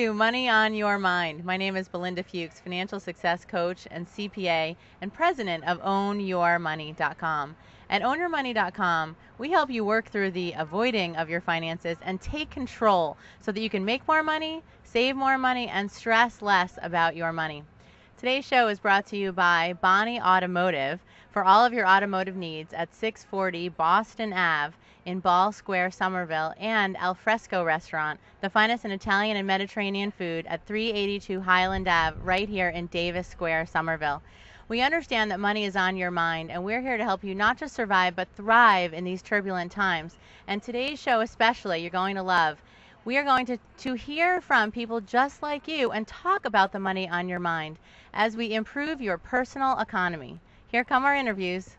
to Money on Your Mind. My name is Belinda Fuchs, financial success coach and CPA and president of OwnYourMoney.com. At OwnYourMoney.com, we help you work through the avoiding of your finances and take control so that you can make more money, save more money, and stress less about your money. Today's show is brought to you by Bonney Automotive for all of your automotive needs at 640 Boston Ave in Ball Square, Somerville, and Alfresco restaurant, the finest in Italian and Mediterranean food at 382 Highland Ave, right here in Davis Square, Somerville. We understand that money is on your mind, and we're here to help you not just survive, but thrive in these turbulent times. And today's show especially, you're going to love. We are going to hear from people just like you and talk about the money on your mind as we improve your personal economy. Here come our interviews.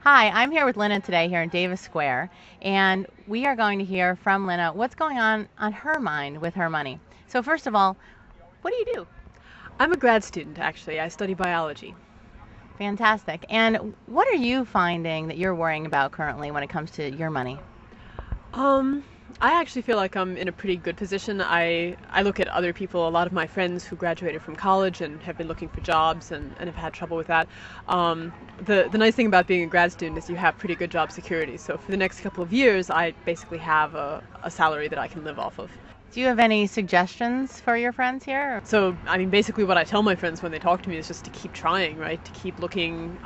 Hi, I'm here with Lina today here in Davis Square, and we are going to hear from Lina what's going on her mind with her money. So first of all, what do you do? I'm a grad student, actually. I study biology. Fantastic. And what are you finding that you're worrying about currently when it comes to your money? I actually feel like I'm in a pretty good position. I look at other people, a lot of my friends who graduated from college and have been looking for jobs and have had trouble with that. The nice thing about being a grad student is you have pretty good job security. So for the next couple of years, I basically have a salary that I can live off of. Do you have any suggestions for your friends here? So, I mean, basically what I tell my friends when they talk to me is just to keep trying, right? To keep looking,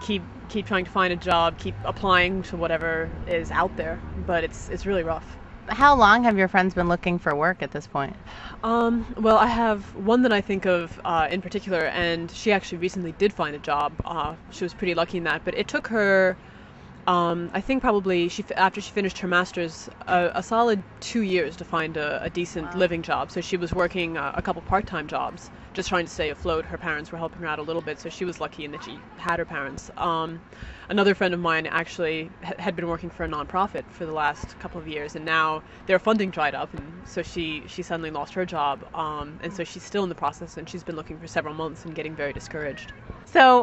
keep trying to find a job, keep applying to whatever is out there. But it's really rough. How long have your friends been looking for work at this point? Well, I have one that I think of in particular, and she actually recently did find a job. She was pretty lucky in that, but it took her, I think probably after she finished her master's, a solid 2 years to find a decent living job. So she was working a couple part-time jobs, just trying to stay afloat. Her parents were helping her out a little bit, so she was lucky in that she had her parents. Another friend of mine actually had been working for a nonprofit for the last couple of years, and now their funding dried up, and so she suddenly lost her job, and so she's still in the process, and she's been looking for several months and getting very discouraged. So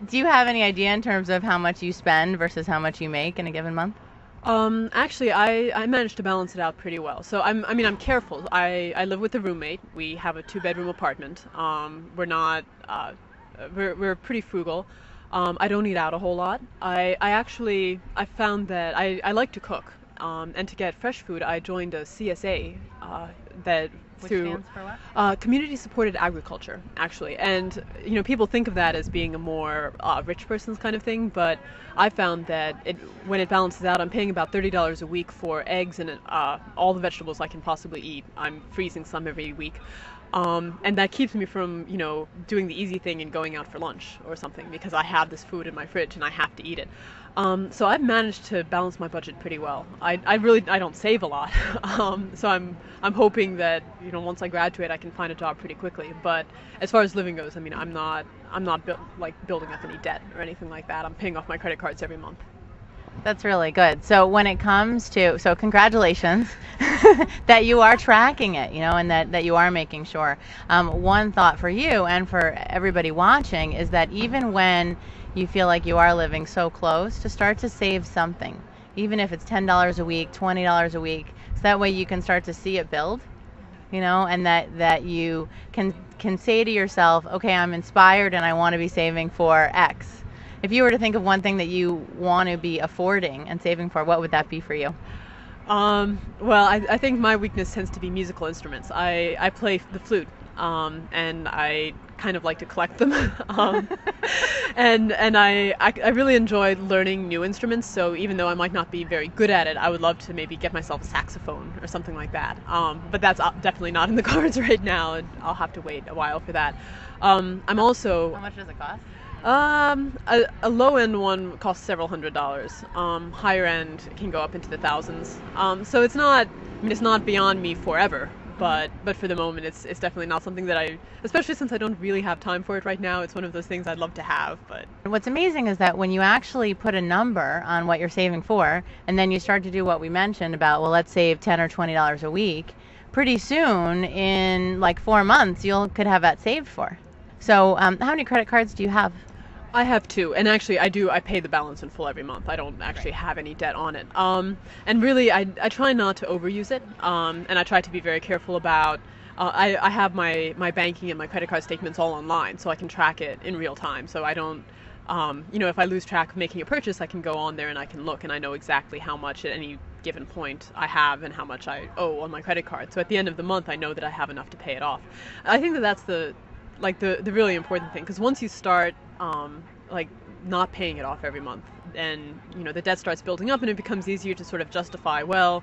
do you have any idea in terms of how much you spend versus how much you make in a given month? Actually, I managed to balance it out pretty well. So I'm careful. I live with a roommate. We have a 2-bedroom apartment. We're pretty frugal. I don't eat out a whole lot. I found that I like to cook. And to get fresh food, I joined a CSA Which stands for what? Community supported agriculture, actually. And people think of that as being a more rich person's kind of thing, but I found that when it balances out, I'm paying about $30 a week for eggs and all the vegetables I can possibly eat. I'm freezing some every week. And that keeps me from, doing the easy thing and going out for lunch or something, because I have this food in my fridge and I have to eat it. So I've managed to balance my budget pretty well. I don't save a lot. So I'm hoping that, once I graduate, I can find a job pretty quickly. But as far as living goes, I mean, I'm not building up any debt or anything like that. I'm paying off my credit cards every month. That's really good. So when it comes to, congratulations that you are tracking it, and that you are making sure. One thought for you and for everybody watching is that even when you feel like you are living so close, to start to save something, even if it's $10 a week, $20 a week, so that way you can start to see it build, and that you can say to yourself, okay, I'm inspired and I want to be saving for X. If you were to think of one thing that you want to be affording and saving for, what would that be for you? Well, I think my weakness tends to be musical instruments. I play the flute, and I kind of like to collect them. And I really enjoy learning new instruments, so even though I might not be very good at it, I would love to maybe get myself a saxophone or something like that. But that's definitely not in the cards right now, and I'll have to wait a while for that. I'm also... How much does it cost? A low-end one costs several $100s. Higher end can go up into the thousands. So it's not beyond me forever, but for the moment, it's definitely not something that especially since I don't really have time for it right now. It's one of those things I'd love to have, but. What's amazing is that when you actually put a number on what you're saving for, and then you start to do what we mentioned about, well, let's save $10 or $20 a week, pretty soon, in like 4 months, you could have that saved for. So how many credit cards do you have? I have two, and actually I pay the balance in full every month. I don't actually have any debt on it. And really I try not to overuse it, and I try to be very careful about, I have my banking and my credit card statements all online, so I can track it in real time. So I don't, if I lose track of making a purchase, I can go on there and I can look, and I know exactly how much at any given point I have and how much I owe on my credit card. So at the end of the month, I know that I have enough to pay it off. I think that that's the really important thing, because once you start not paying it off every month, and the debt starts building up, and it becomes easier to sort of justify, well,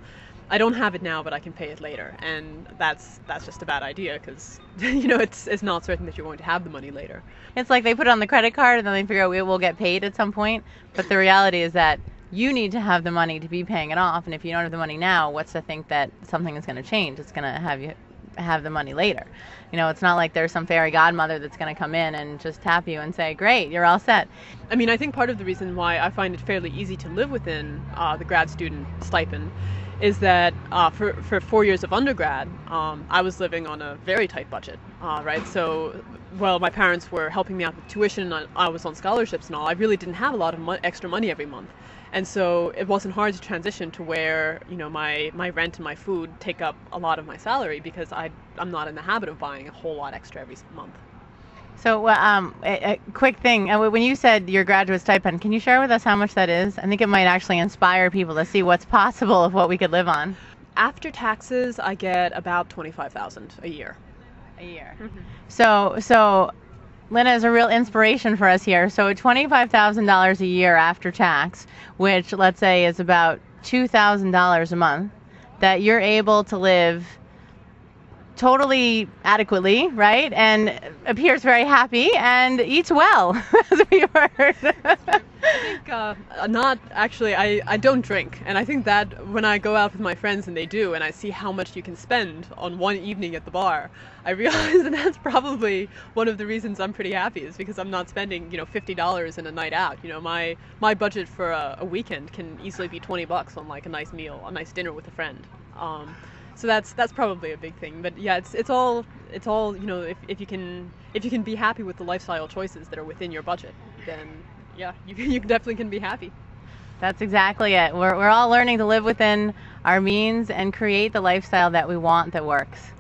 I don't have it now, but I can pay it later, and that's just a bad idea, because it's not certain that you're going to have the money later. It's like they put it on the credit card and then they figure out it will get paid at some point, but the reality is that you need to have the money to be paying it off, and if you don't have the money now, what's to think that something is going to change? It's going to have you have the money later. It's not like there's some fairy godmother that's going to come in and just tap you and say, great, you're all set. I mean, I think part of the reason why I find it fairly easy to live within the grad student stipend is that for 4 years of undergrad, I was living on a very tight budget, right? So, well, my parents were helping me out with tuition, and I was on scholarships and all. I really didn't have a lot of extra money every month. And so it wasn't hard to transition to where, my rent and my food take up a lot of my salary, because I'm not in the habit of buying a whole lot extra every month. So a quick thing, when you said your graduate stipend, can you share with us how much that is? I think it might actually inspire people to see what's possible of what we could live on. After taxes, I get about $25,000 a year. A year. Mm-hmm. So Lina is a real inspiration for us here. So $25,000 a year after tax, which let's say is about $2,000 a month, that you're able to live totally adequately, right? And appears very happy and eats well, as we heard. I think not actually. I don't drink, and I think that when I go out with my friends and they do, and I see how much you can spend on one evening at the bar, I realize that that's probably one of the reasons I'm pretty happy, is because I'm not spending $50 in a night out. My budget for a weekend can easily be $20 on like a nice meal, a nice dinner with a friend. So that's probably a big thing. But yeah, it's all if you can be happy with the lifestyle choices that are within your budget, then yeah, you definitely can be happy. That's exactly it. We're all learning to live within our means and create the lifestyle that we want that works.